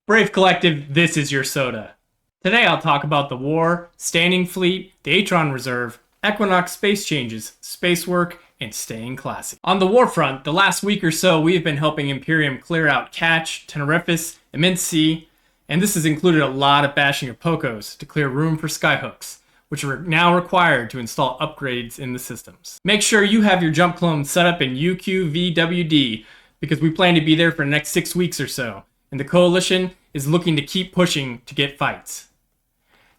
Brave Collective, this is your soda. Today I'll talk about the war, standing fleet, the Atron Reserve, Equinox space changes, space work, and staying classy. On the war front, the last week or so we have been helping Imperium clear out Catch, Tenerifis, Immense Sea, and this has included a lot of bashing of Pocos to clear room for skyhooks, which are now required to install upgrades in the systems. Make sure you have your jump clone set up in UQVWD because we plan to be there for the next 6 weeks or so, and the Coalition is looking to keep pushing to get fights.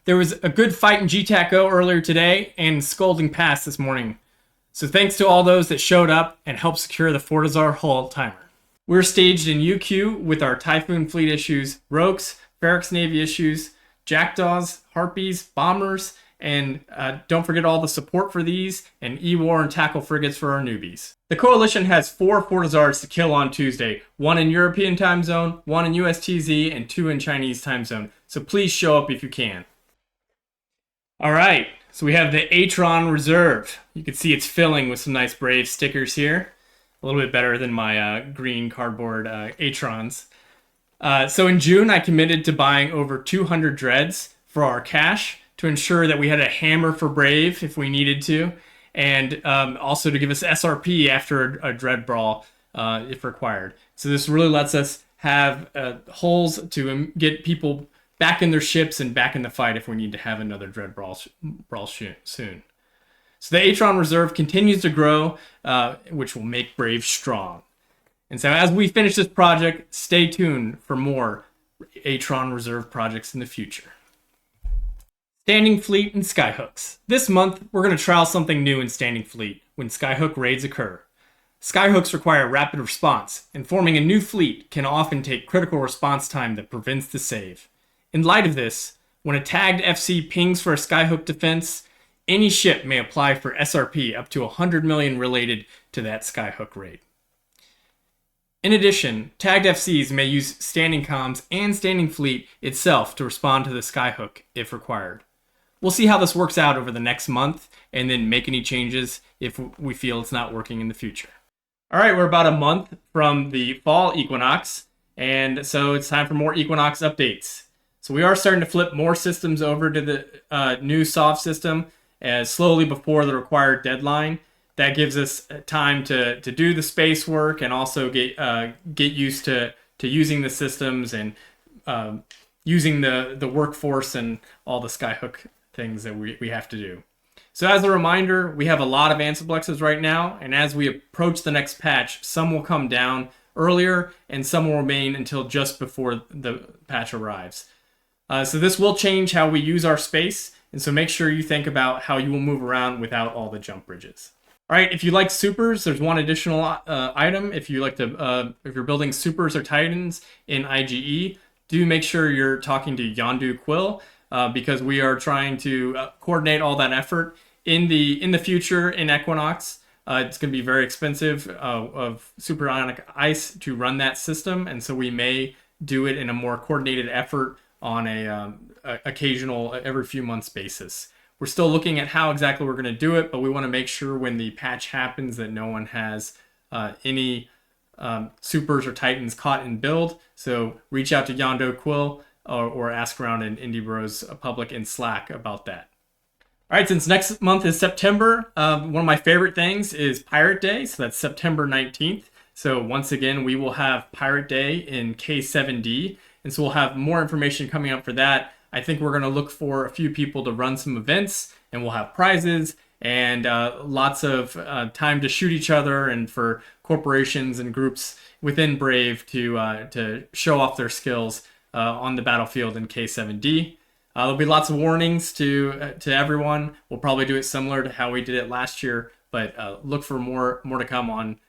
There was a good fight in GTACO earlier today and Scolding Pass this morning, so thanks to all those that showed up and helped secure the Fortizar hull timer. We're staged in UQ with our Typhoon fleet issues, Rogues, Ferox Navy issues, Jackdaws, Harpies, Bombers, and don't forget all the support for these, and E-War and Tackle frigates for our newbies. The Coalition has 4 Fortizars to kill on Tuesday, 1 in European time zone, 1 in USTZ, and 2 in Chinese time zone, so please show up if you can. Alright, so we have the Atron Reserve. You can see it's filling with some nice Brave stickers here. A little bit better than my green cardboard Atrons. So in June, I committed to buying over 200 dreads for our cache to ensure that we had a hammer for Brave if we needed to, and also to give us SRP after a dread brawl if required. So this really lets us have holes to get people back in their ships and back in the fight if we need to have another dread brawl soon. So the Atron Reserve continues to grow, which will make Brave strong. And so as we finish this project, stay tuned for more Atron Reserve projects in the future. Standing Fleet and Skyhooks. This month, we're going to trial something new in Standing Fleet when Skyhook raids occur. Skyhooks require rapid response, and forming a new fleet can often take critical response time that prevents the save. In light of this, when a tagged FC pings for a Skyhook defense, any ship may apply for SRP up to 100 million related to that Skyhook raid. In addition, tagged FCs may use standing comms and standing fleet itself to respond to the Skyhook if required. We'll see how this works out over the next month and then make any changes if we feel it's not working in the future. Alright, we're about a month from the fall Equinox, and so it's time for more Equinox updates. So we are starting to flip more systems over to the new soft system slowly before the required deadline. That gives us time to do the space work and also get used to using the systems and using the workforce and all the Skyhook things that we have to do. So as a reminder, we have a lot of Ansiblexes right now, and as we approach the next patch, some will come down earlier and some will remain until just before the patch arrives. So this will change how we use our space, and so make sure you think about how you will move around without all the jump bridges. All right, if you like supers, there's one additional item. If you like to, if you're building supers or titans in IGE, do make sure you're talking to Yondu Quill because we are trying to coordinate all that effort in the future in Equinox. It's going to be very expensive of super ionic ice to run that system, and so we may do it in a more coordinated effort on a occasional every few months basis. We're still looking at how exactly we're going to do it, but we want to make sure when the patch happens that no one has any supers or titans caught in build. So reach out to Yondu Quill or ask around in Indie Bros public and Slack about that. All right, since next month is September, one of my favorite things is Pirate Day. So that's September 19th. So once again, we will have Pirate Day in K7D. And so we'll have more information coming up for that. I think we're going to look for a few people to run some events, and we'll have prizes and lots of time to shoot each other, and for corporations and groups within Brave to show off their skills on the battlefield in K7D. There'll be lots of warnings to everyone. We'll probably do it similar to how we did it last year, but look for more to come on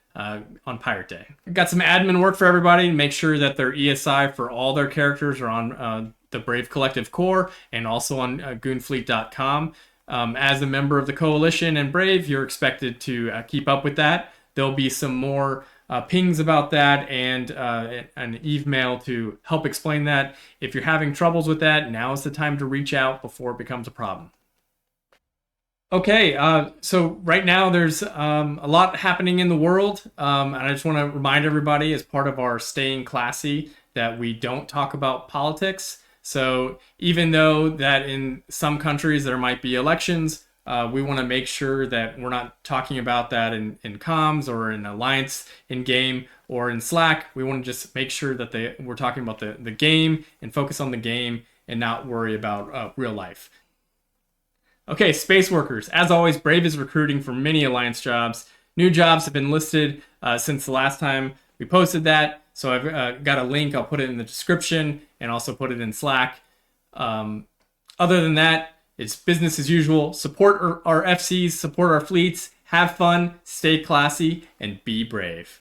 Pirate Day. We've got some admin work for everybody. Make sure that their ESI for all their characters are on the Brave Collective core and also on Goonfleet.com. As a member of the Coalition and Brave, you're expected to keep up with that. There'll be some more pings about that and an email to help explain that. If you're having troubles with that, now is the time to reach out before it becomes a problem. Okay, so right now there's a lot happening in the world, and I just want to remind everybody as part of our Staying Classy that we don't talk about politics. So even though that in some countries there might be elections, we want to make sure that we're not talking about that in comms or in Alliance in game or in Slack. We want to just make sure that we're talking about the game and focus on the game and not worry about real life. Okay, space workers. As always, Brave is recruiting for many Alliance jobs. New jobs have been listed since the last time we posted that. So I've got a link. I'll put it in the description and also put it in Slack. Other than that, it's business as usual. Support our FCs, support our fleets, have fun, stay classy, and be brave.